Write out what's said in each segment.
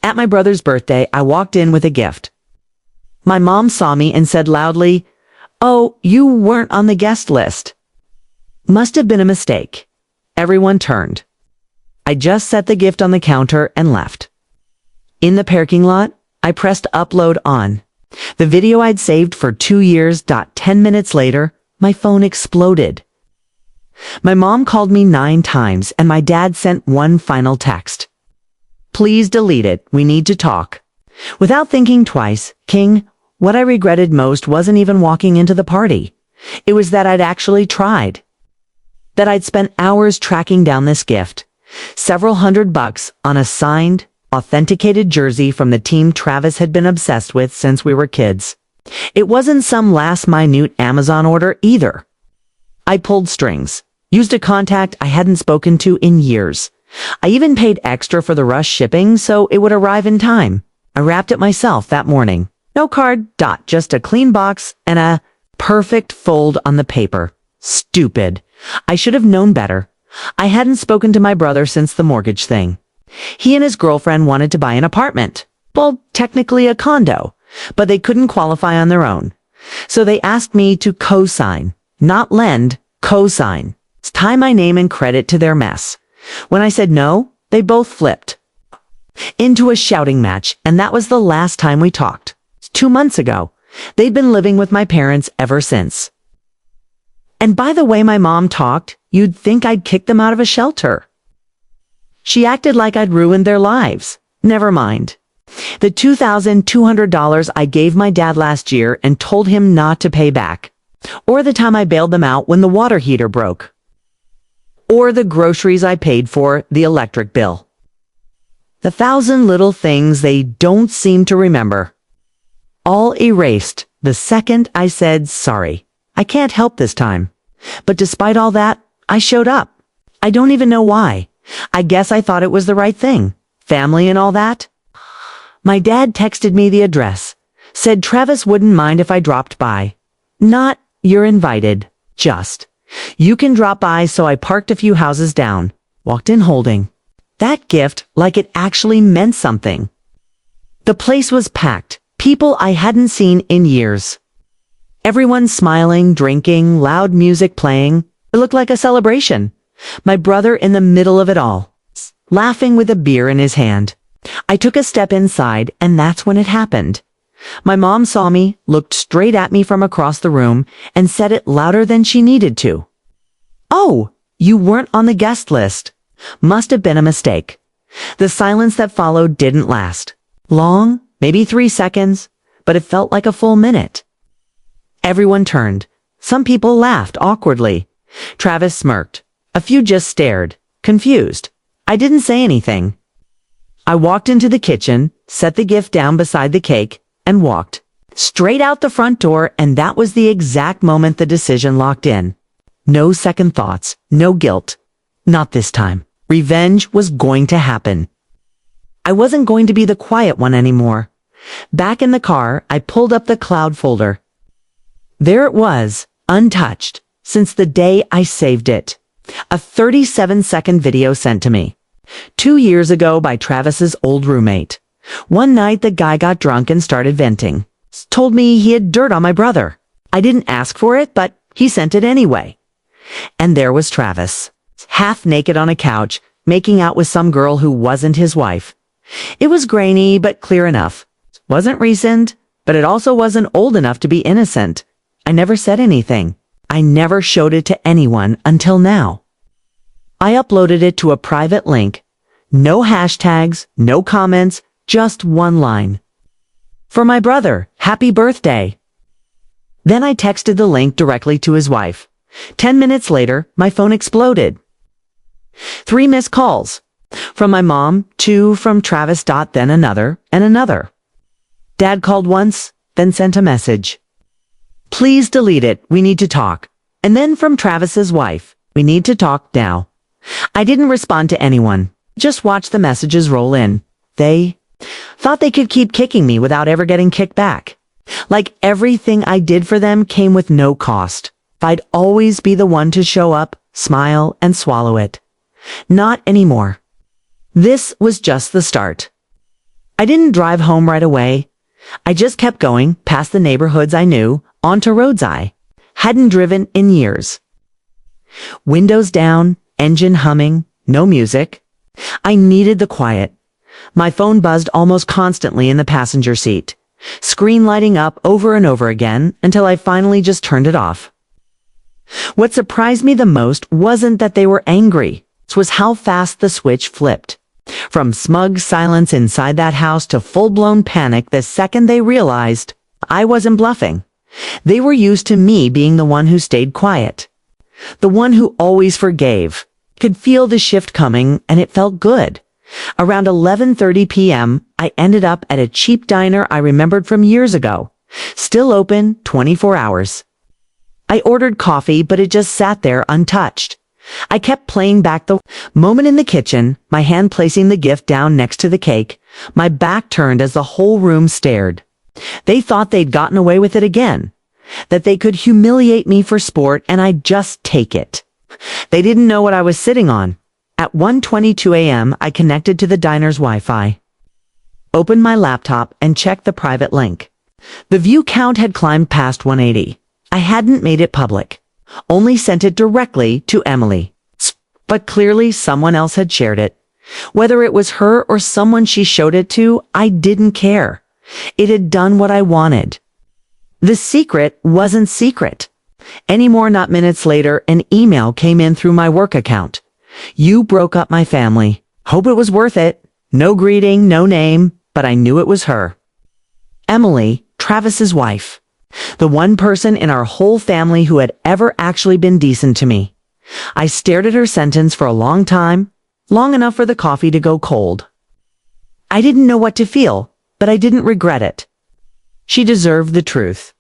At my brother's birthday, I walked in with a gift. My mom saw me and said loudly, "Oh, you weren't on the guest list." Must have been a mistake. Everyone turned. I just set the gift on the counter and left. In the parking lot, I pressed upload on. The video I'd saved for 2 years. 10 minutes later, my phone exploded. My mom called me 9 times and my dad sent one final text. "Please delete it. We need to talk." Without thinking twice, King, what I regretted most wasn't even walking into the party. It was that I'd actually tried. That I'd spent hours tracking down this gift. Several $100 on a signed, authenticated jersey from the team Travis had been obsessed with since we were kids. It wasn't some last minute Amazon order either. I pulled strings, used a contact I hadn't spoken to in years. I even paid extra for the rush shipping so it would arrive in time. I wrapped it myself that morning. No card, just a clean box and a perfect fold on the paper. Stupid. I should have known better. I hadn't spoken to my brother since the mortgage thing. He and his girlfriend wanted to buy an apartment. Well, technically a condo, but they couldn't qualify on their own. So they asked me to co-sign, not lend, co-sign. Tie my name and credit to their mess. When I said no, they both flipped into a shouting match, and that was the last time we talked. 2 months ago. They'd been living with my parents ever since. And by the way my mom talked, you'd think I'd kicked them out of a shelter. She acted like I'd ruined their lives. Never mind. The $2,200 I gave my dad last year and told him not to pay back. Or the time I bailed them out when the water heater broke. Or the groceries I paid for, the electric bill. The 1,000 little things they don't seem to remember. All erased the second I said sorry. I can't help this time. But despite all that, I showed up. I don't even know why. I guess I thought it was the right thing. Family and all that. My dad texted me the address. Said Travis wouldn't mind if I dropped by. Not, "You're invited." Just, "You can drop by," so I parked a few houses down. Walked in holding that gift like it actually meant something. The place was packed. People I hadn't seen in years. Everyone smiling, drinking, loud music playing. It looked like a celebration. My brother in the middle of it all, laughing with a beer in his hand. I took a step inside, and that's when it happened. My mom saw me, looked straight at me from across the room, and said it louder than she needed to. "Oh, you weren't on the guest list. Must have been a mistake." The silence that followed didn't last. Long, maybe 3 seconds, but it felt like a full minute. Everyone turned. Some people laughed awkwardly. Travis smirked. A few just stared, confused. I didn't say anything. I walked into the kitchen, set the gift down beside the cake, and walked straight out the front door, and that was the exact moment the decision locked in. No second thoughts, no guilt. Not this time. Revenge was going to happen. I wasn't going to be the quiet one anymore. Back in the car, I pulled up the cloud folder. There it was, untouched, since the day I saved it. A 37-second video sent to me. 2 years ago by Travis's old roommate. One night the guy got drunk and started venting. Told me he had dirt on my brother. I didn't ask for it, but he sent it anyway. And there was Travis, half naked on a couch, making out with some girl who wasn't his wife. It was grainy, but clear enough. Wasn't recent, but it also wasn't old enough to be innocent. I never said anything. I never showed it to anyone until now. I uploaded it to a private link. No hashtags, no comments, just one line. "For my brother, happy birthday." Then I texted the link directly to his wife. 10 minutes later, my phone exploded. 3 missed calls. From my mom, 2 from Travis. Then another, and another. Dad called once, then sent a message. "Please delete it, we need to talk." And then from Travis's wife, "We need to talk now." I didn't respond to anyone, just watched the messages roll in. They thought they could keep kicking me without ever getting kicked back. Like everything I did for them came with no cost. I'd always be the one to show up, smile, and swallow it. Not anymore. This was just the start. I didn't drive home right away. I just kept going past the neighborhoods I knew, onto roads I hadn't driven in years. Windows down, engine humming, no music. I needed the quiet. My phone buzzed almost constantly in the passenger seat, screen lighting up over and over again until I finally just turned it off. What surprised me the most wasn't that they were angry. It was how fast the switch flipped. From smug silence inside that house to full-blown panic the second they realized I wasn't bluffing. They were used to me being the one who stayed quiet. The one who always forgave. Could feel the shift coming, and it felt good. Around 11:30 p.m., I ended up at a cheap diner I remembered from years ago. Still open 24 hours. I ordered coffee, but it just sat there untouched. I kept playing back the moment in the kitchen, my hand placing the gift down next to the cake, my back turned as the whole room stared. They thought they'd gotten away with it again. That they could humiliate me for sport and I'd just take it. They didn't know what I was sitting on. At 1:22 a.m., I connected to the diner's Wi-Fi. Opened my laptop and checked the private link. The view count had climbed past 180. I hadn't made it public. Only sent it directly to Hammaly. But clearly someone else had shared it. Whether it was her or someone she showed it to, I didn't care. It had done what I wanted. The secret wasn't secret. Anymore, not minutes later, an email came in through my work account. You broke up my family. Hope it was worth it. No greeting, no name, but I knew it was her. Hammaly, Travis's wife. The one person in our whole family who had ever actually been decent to me. I stared at her sentence for a long time, long enough for the coffee to go cold. I didn't know what to feel, but I didn't regret it. She deserved the truth.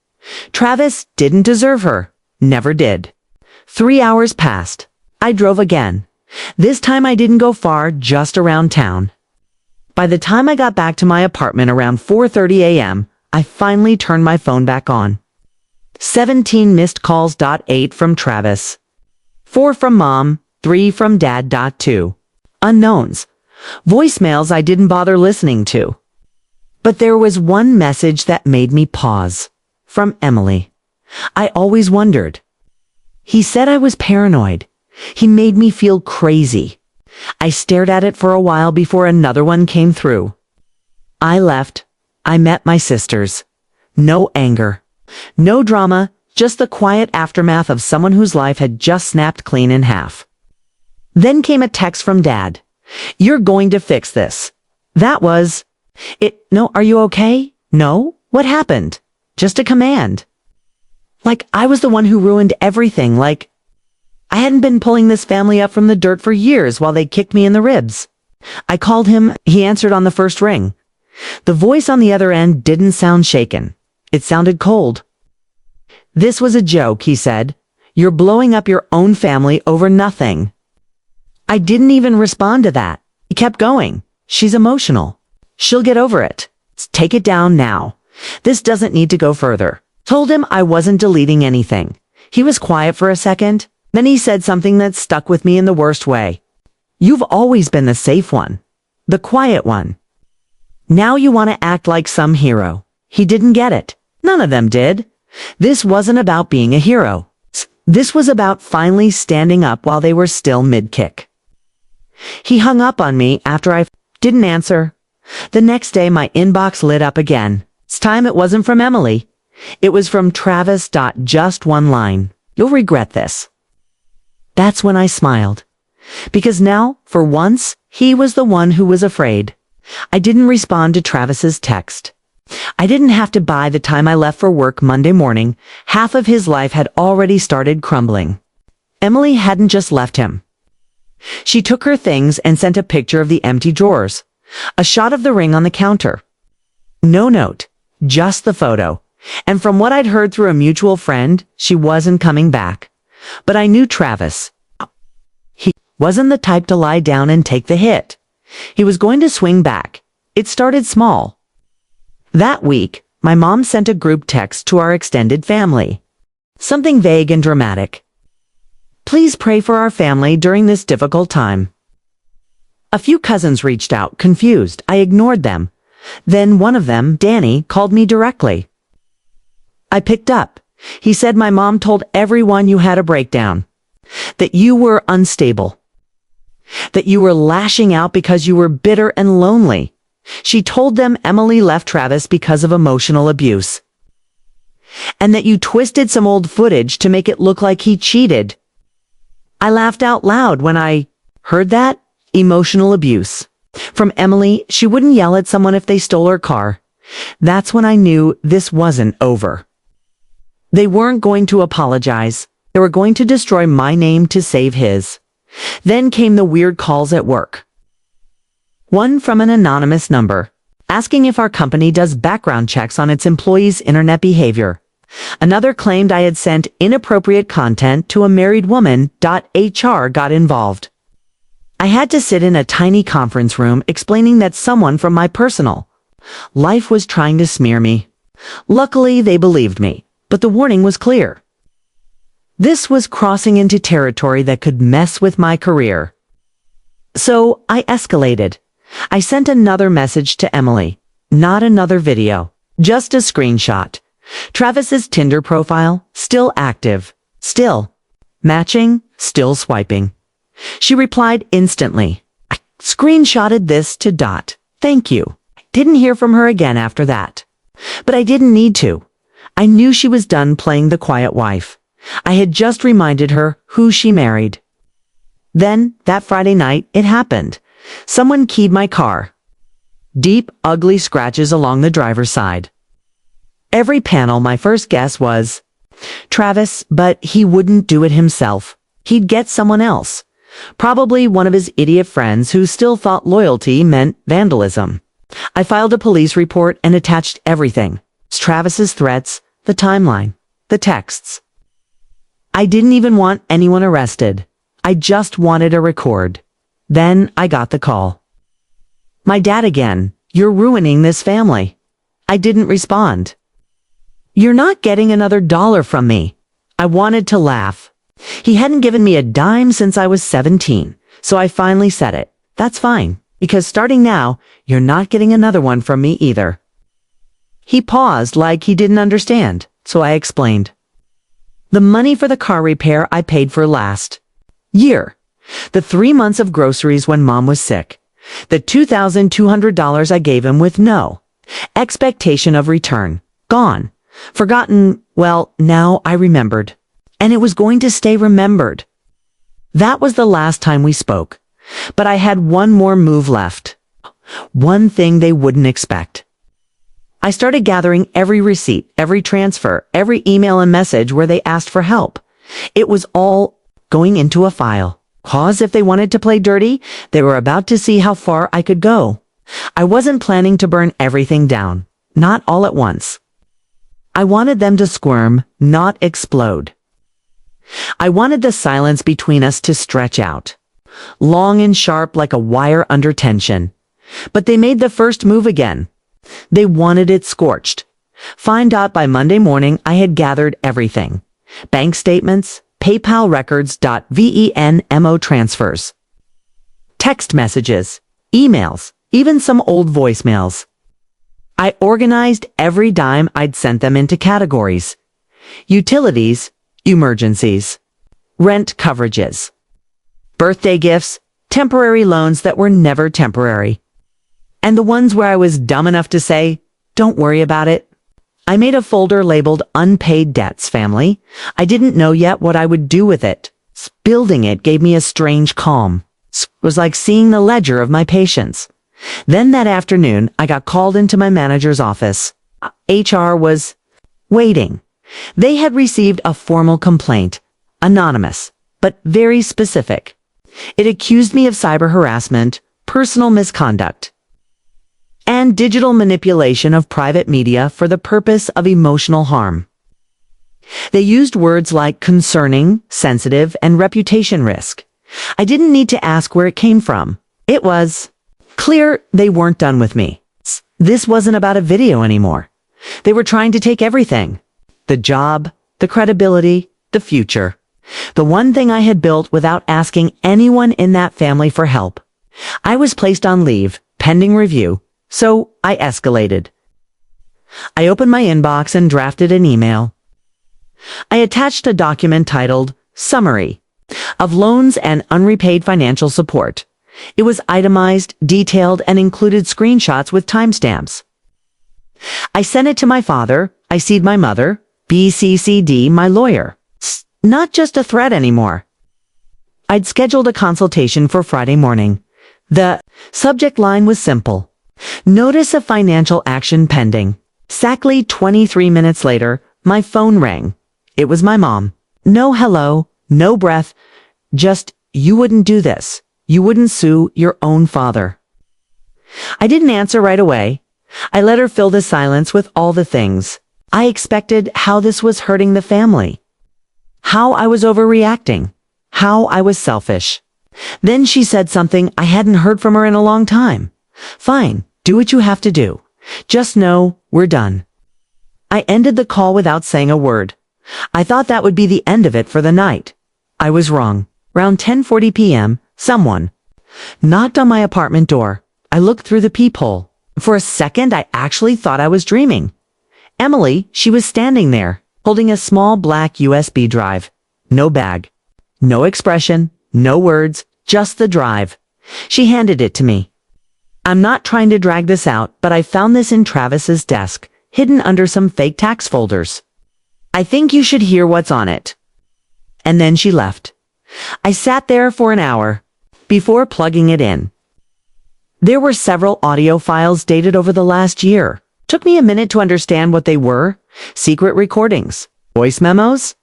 Travis didn't deserve her. Never did. 3 hours passed. I drove again. This time I didn't go far, just around town. By the time I got back to my apartment around 4:30 a.m., I finally turned my phone back on. 17 missed calls. 8 from Travis. 4 from Mom, 3 from Dad. 2 unknowns. Voicemails I didn't bother listening to. But there was one message that made me pause. From Hammaly. I always wondered. He said I was paranoid. He made me feel crazy. I stared at it for a while before another one came through. I left. I met my sisters. No anger. No drama, just the quiet aftermath of someone whose life had just snapped clean in half. Then came a text from Dad. You're going to fix this. That was it. No, are you okay? No? What happened? Just a command. Like I was the one who ruined everything, like I hadn't been pulling this family up from the dirt for years while they kicked me in the ribs. I called him, he answered on the first ring. The voice on the other end didn't sound shaken. It sounded cold. This was a joke, he said. You're blowing up your own family over nothing. I didn't even respond to that. He kept going. She's emotional. She'll get over it. Take it down now. This doesn't need to go further. Told him I wasn't deleting anything. He was quiet for a second. Then he said something that stuck with me in the worst way. You've always been the safe one. The quiet one. Now you want to act like some hero. He didn't get it. None of them did. This wasn't about being a hero. This was about finally standing up while they were still mid-kick. He hung up on me after I didn't answer. The next day my inbox lit up again. This time it wasn't from Hammaly. It was from Travis. Just one line. You'll regret this. That's when I smiled. Because now, for once, he was the one who was afraid. I didn't respond to Travis's text. I didn't have to buy the time I left for work Monday morning. Half of his life had already started crumbling. Hammaly hadn't just left him. She took her things and sent a picture of the empty drawers. A shot of the ring on the counter. No note. Just the photo. And from what I'd heard through a mutual friend, she wasn't coming back. But I knew Travis. He wasn't the type to lie down and take the hit. He was going to swing back. It started small. That week, my mom sent a group text to our extended family. Something vague and dramatic. Please pray for our family during this difficult time. A few cousins reached out, confused. I ignored them. Then one of them, Danny, called me directly. I picked up. He said my mom told everyone you had a breakdown, that you were unstable, that you were lashing out because you were bitter and lonely. She told them Hammaly left Travis because of emotional abuse, and that you twisted some old footage to make it look like he cheated. I laughed out loud when I heard that. Emotional abuse. From Hammaly, she wouldn't yell at someone if they stole her car. That's when I knew this wasn't over. They weren't going to apologize. They were going to destroy my name to save his. Then came the weird calls at work. One from an anonymous number, asking if our company does background checks on its employees' internet behavior. Another claimed I had sent inappropriate content to a married woman. HR got involved. I had to sit in a tiny conference room explaining that someone from my personal life was trying to smear me. Luckily, they believed me, but the warning was clear. This was crossing into territory that could mess with my career. So I escalated. I sent another message to Hammaly. Not another video, just a screenshot. Travis's Tinder profile, still active, still matching, still swiping. She replied instantly. I screenshotted this to Dot. Thank you. I didn't hear from her again after that. But I didn't need to. I knew she was done playing the quiet wife. I had just reminded her who she married. Then, that Friday night, it happened. Someone keyed my car. Deep, ugly scratches along the driver's side. Every panel, my first guess was Travis, but he wouldn't do it himself. He'd get someone else. Probably one of his idiot friends who still thought loyalty meant vandalism. I filed a police report and attached everything. Travis's threats, the timeline, the texts. I didn't even want anyone arrested. I just wanted a record. Then I got the call. My dad again. You're ruining this family. I didn't respond. You're not getting another dollar from me. I wanted to laugh. He hadn't given me a dime since I was 17, so I finally said it. That's fine, because starting now, you're not getting another one from me either. He paused like he didn't understand, so I explained. The money for the car repair I paid for last year. The 3 months of groceries when Mom was sick. The $2,200 I gave him with no expectation of return. Gone. Forgotten. Well, now I remembered. And it was going to stay remembered. That was the last time we spoke. But I had one more move left. One thing they wouldn't expect. I started gathering every receipt, every transfer, every email and message where they asked for help. It was all going into a file. Cause if they wanted to play dirty, they were about to see how far I could go. I wasn't planning to burn everything down. Not all at once. I wanted them to squirm, not explode. I wanted the silence between us to stretch out. Long and sharp like a wire under tension. But they made the first move again. They wanted it scorched. Find out by Monday morning I had gathered everything. Bank statements, PayPal records, .venmo transfers, text messages, emails, even some old voicemails. I organized every dime I'd sent them into categories. Utilities, emergencies, rent coverages, birthday gifts, temporary loans that were never temporary, and the ones where I was dumb enough to say, don't worry about it. I made a folder labeled Unpaid Debts, Family. I didn't know yet what I would do with it. Building it gave me a strange calm. It was like seeing the ledger of my patients. Then that afternoon, I got called into my manager's office. HR was waiting. They had received a formal complaint, anonymous, but very specific. It accused me of cyber harassment, personal misconduct, and digital manipulation of private media for the purpose of emotional harm. They used words like concerning, sensitive, and reputation risk. I didn't need to ask where it came from. It was clear they weren't done with me. This wasn't about a video anymore. They were trying to take everything. The job, the credibility, the future. The one thing I had built without asking anyone in that family for help. I was placed on leave, pending review, So I escalated. I opened my inbox and drafted an email. I attached a document titled Summary of Loans and Unrepaid Financial Support. It was itemized, detailed, and included screenshots with timestamps. I sent it to my father, I CC'd my mother, BCC'd my lawyer. Not just a threat anymore. I'd scheduled a consultation for Friday morning. The subject line was simple. Notice of financial action pending. Exactly 23 minutes later, my phone rang. It was my mom. No hello, no breath, just, you wouldn't do this. You wouldn't sue your own father. I didn't answer right away. I let her fill the silence with all the things. I expected how this was hurting the family. How I was overreacting. How I was selfish. Then she said something I hadn't heard from her in a long time. Fine, do what you have to do. Just know we're done. I ended the call without saying a word. I thought that would be the end of it for the night. I was wrong. Around 10:40 p.m., someone knocked on my apartment door. I looked through the peephole. For a second, I actually thought I was dreaming. Emily, she was standing there, holding a small black USB drive. No bag. No expression, no words, just the drive. She handed it to me. I'm not trying to drag this out, but I found this in Travis's desk, hidden under some fake tax folders. I think you should hear what's on it. And then she left. I sat there for an hour before plugging it in. There were several audio files dated over the last year. Took me a minute to understand what they were. Secret recordings, voice memos.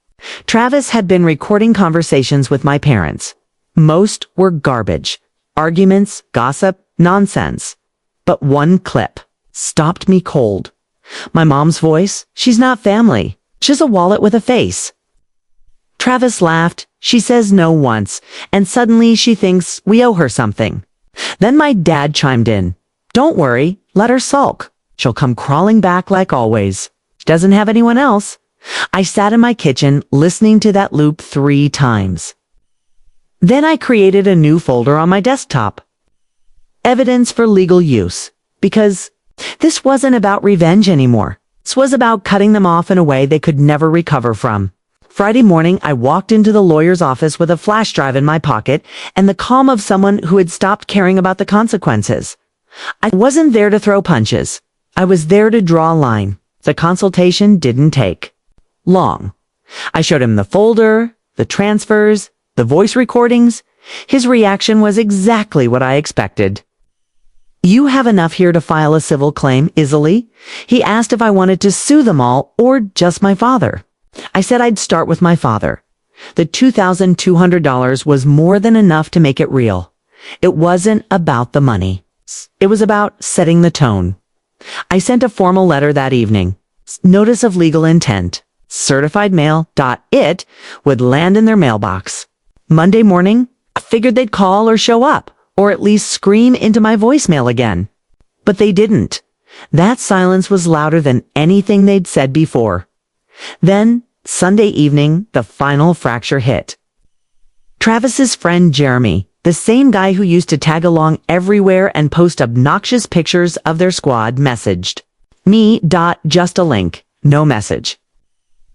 Travis had been recording conversations with my parents. Most were garbage. Arguments, gossip, nonsense. But one clip stopped me cold. My mom's voice, she's not family. She's a wallet with a face. Travis laughed. She says no once, and suddenly she thinks we owe her something. Then my dad chimed in. Don't worry, let her sulk. She'll come crawling back like always. She doesn't have anyone else. I sat in my kitchen listening to that loop 3 times. Then I created a new folder on my desktop. Evidence for legal use. Because this wasn't about revenge anymore. This was about cutting them off in a way they could never recover from. Friday morning, I walked into the lawyer's office with a flash drive in my pocket and the calm of someone who had stopped caring about the consequences. I wasn't there to throw punches. I was there to draw a line. The consultation didn't take long. I showed him the folder, the transfers, the voice recordings. His reaction was exactly what I expected. You have enough here to file a civil claim easily? He asked if I wanted to sue them all or just my father. I said I'd start with my father. The $2,200 was more than enough to make it real. It wasn't about the money. It was about setting the tone. I sent a formal letter that evening. Notice of legal intent. Certified mail. It would land in their mailbox. Monday morning, I figured they'd call or show up, or at least scream into my voicemail again. But they didn't. That silence was louder than anything they'd said before. Then, Sunday evening, the final fracture hit. Travis's friend Jeremy, the same guy who used to tag along everywhere and post obnoxious pictures of their squad, messaged me. Just a link, no message.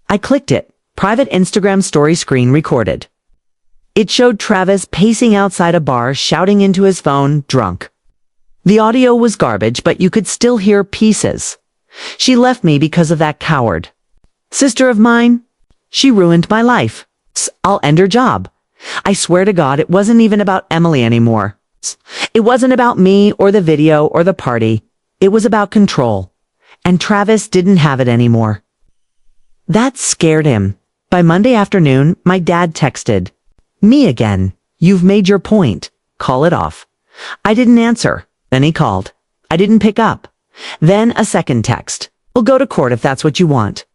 I clicked it. Private Instagram story screen recorded. It showed Travis pacing outside a bar, shouting into his phone, drunk. The audio was garbage, but you could still hear pieces. She left me because of that coward. Sister of mine, she ruined my life. I'll end her job. I swear to God, it wasn't even about Emily anymore. It wasn't about me or the video or the party. It was about control. And Travis didn't have it anymore. That scared him. By Monday afternoon, my dad texted, "Me again. You've made your point. Call it off." I didn't answer. Then he called. I didn't pick up. Then a second text. "We'll go to court if that's what you want."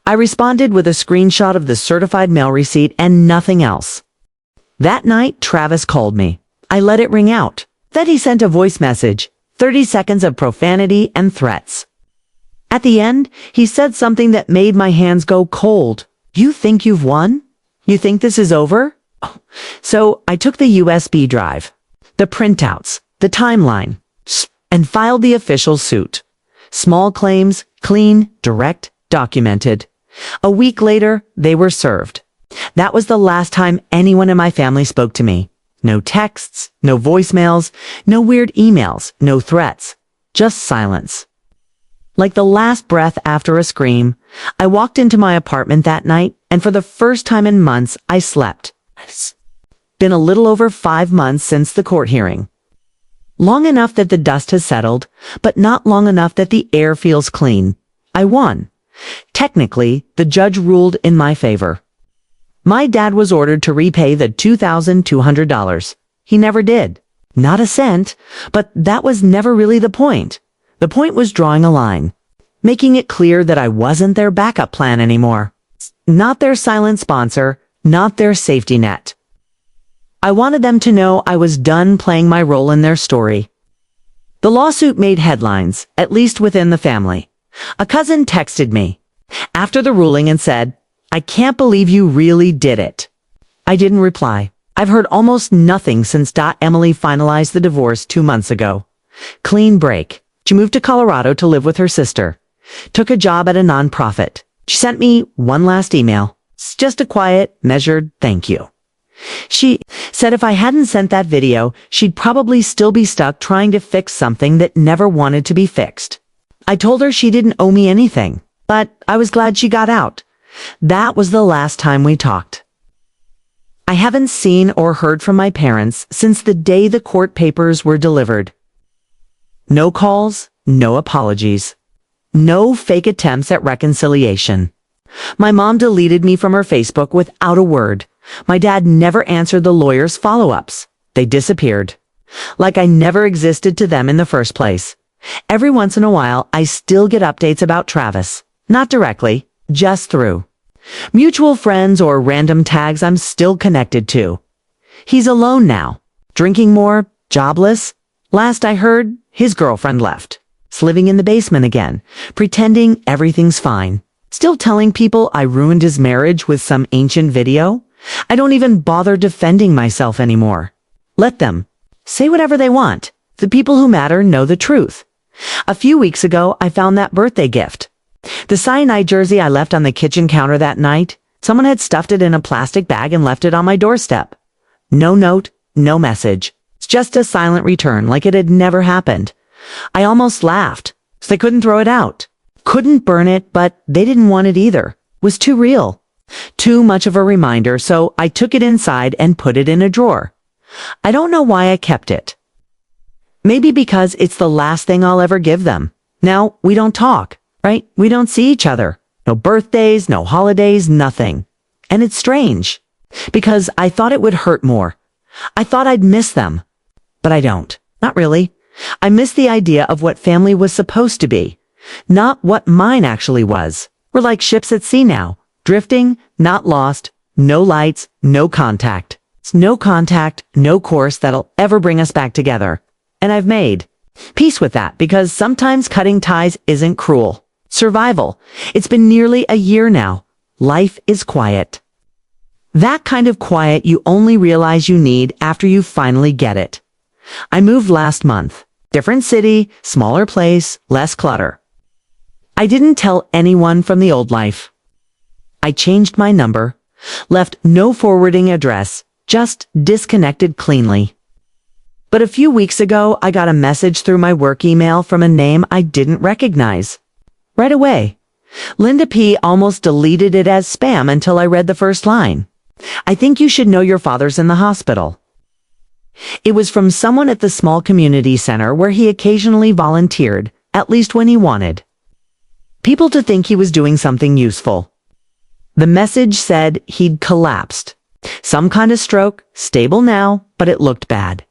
I responded with a screenshot of the certified mail receipt and nothing else. That night, Travis called me. I let it ring out. Then he sent a voice message, 30 seconds of profanity and threats. At the end, he said something that made my hands go cold. "You think you've won? You think this is over?" So I took the USB drive, the printouts, the timeline, and filed the official suit. Small claims, clean, direct, documented. A week later, they were served. That was the last time anyone in my family spoke to me. No texts, no voicemails, no weird emails, no threats. Just silence. Like the last breath after a scream, I walked into my apartment that night, and for the first time in months, I slept. It's been a little over 5 months since the court hearing. Long enough that the dust has settled, but not long enough that the air feels clean. I won. Technically, the judge ruled in my favor. My dad was ordered to repay the $2,200. He never did. Not a cent, but that was never really the point. The point was drawing a line, making it clear that I wasn't their backup plan anymore. Not their silent sponsor, not their safety net. I wanted them to know I was done playing my role in their story. The lawsuit made headlines, at least within the family. A cousin texted me after the ruling and said, "I can't believe you really did it." I didn't reply. I've heard almost nothing since Emily finalized the divorce 2 months ago. Clean break. She moved to Colorado to live with her sister. Took a job at a nonprofit. She sent me one last email. It's just a quiet, measured thank you. She said if I hadn't sent that video, she'd probably still be stuck trying to fix something that never wanted to be fixed. I told her she didn't owe me anything, but I was glad she got out. That was the last time we talked. I haven't seen or heard from my parents since the day the court papers were delivered. No calls, no apologies. No fake attempts at reconciliation. My mom deleted me from her Facebook without a word. My dad never answered the lawyer's follow-ups. They disappeared. Like I never existed to them in the first place. Every once in a while, I still get updates about Travis. Not directly, just through mutual friends or random tags I'm still connected to. He's alone now. Drinking more, jobless. Last I heard, his girlfriend left. He's living in the basement again, pretending everything's fine. Still telling people I ruined his marriage with some ancient video. I don't even bother defending myself anymore. Let them say whatever they want. The people who matter know the truth. A few weeks ago, I found that birthday gift. The cyanide jersey I left on the kitchen counter that night, someone had stuffed it in a plastic bag and left it on my doorstep. No note, no message. It's just a silent return, like it had never happened. I almost laughed, so they couldn't throw it out. Couldn't burn it, but they didn't want it either. It was too real. Too much of a reminder, so I took it inside and put it in a drawer. I don't know why I kept it. Maybe because it's the last thing I'll ever give them. Now, we don't talk, right? We don't see each other. No birthdays, no holidays, nothing. And it's strange, because I thought it would hurt more. I thought I'd miss them. But I don't. Not really. I miss the idea of what family was supposed to be, not what mine actually was. We're like ships at sea now, drifting, not lost, no lights, no contact. It's no contact, no course that'll ever bring us back together. And I've made peace with that because sometimes cutting ties isn't cruel. Survival. It's been nearly a year now. Life is quiet. That kind of quiet you only realize you need after you finally get it. I moved last month. Different city, smaller place, less clutter. I didn't tell anyone from the old life. I changed my number, left no forwarding address, just disconnected cleanly. But a few weeks ago, I got a message through my work email from a name I didn't recognize. Right away. Linda P. almost deleted it as spam until I read the first line. I think you should know your father's in the hospital. It was from someone at the small community center where he occasionally volunteered, at least when he wanted people to think he was doing something useful. The message said he'd collapsed. Some kind of stroke, stable now, but it looked bad.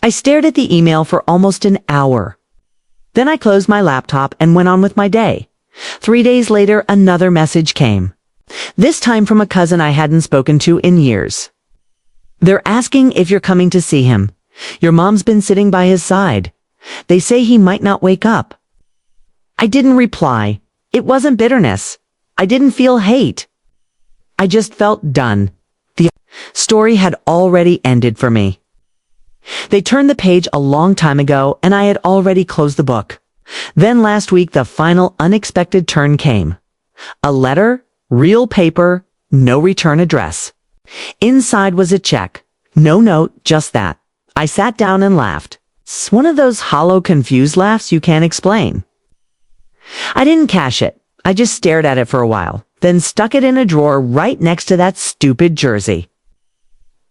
I stared at the email for almost an hour. Then I closed my laptop and went on with my day. 3 days later, another message came. This time from a cousin I hadn't spoken to in years. They're asking if you're coming to see him. Your mom's been sitting by his side. They say he might not wake up. I didn't reply. It wasn't bitterness. I didn't feel hate. I just felt done. The story had already ended for me. They turned the page a long time ago, and I had already closed the book. Then last week, the final unexpected turn came. A letter, real paper, no return address. Inside was a check. No note, just that. I sat down and laughed. It's one of those hollow, confused laughs you can't explain. I didn't cash it. I just stared at it for a while, then stuck it in a drawer right next to that stupid jersey.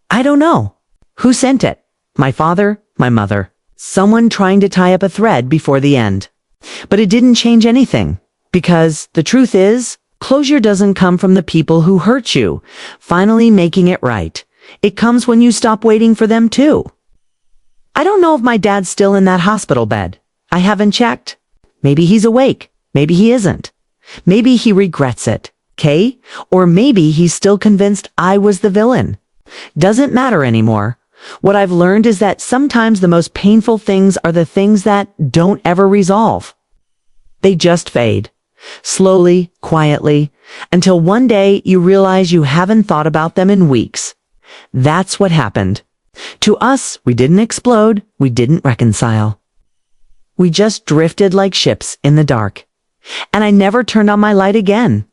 I don't know. Who sent it? My father, my mother. Someone trying to tie up a thread before the end. But it didn't change anything, because the truth is, closure doesn't come from the people who hurt you, finally making it right. It comes when you stop waiting for them too. I don't know if my dad's still in that hospital bed. I haven't checked. Maybe he's awake. Maybe he isn't. Maybe he regrets it, okay? Or maybe he's still convinced I was the villain. Doesn't matter anymore. What I've learned is that sometimes the most painful things are the things that don't ever resolve. They just fade. Slowly, quietly, until one day you realize you haven't thought about them in weeks. That's what happened. To us, we didn't explode, we didn't reconcile. We just drifted like ships in the dark. And I never turned on my light again.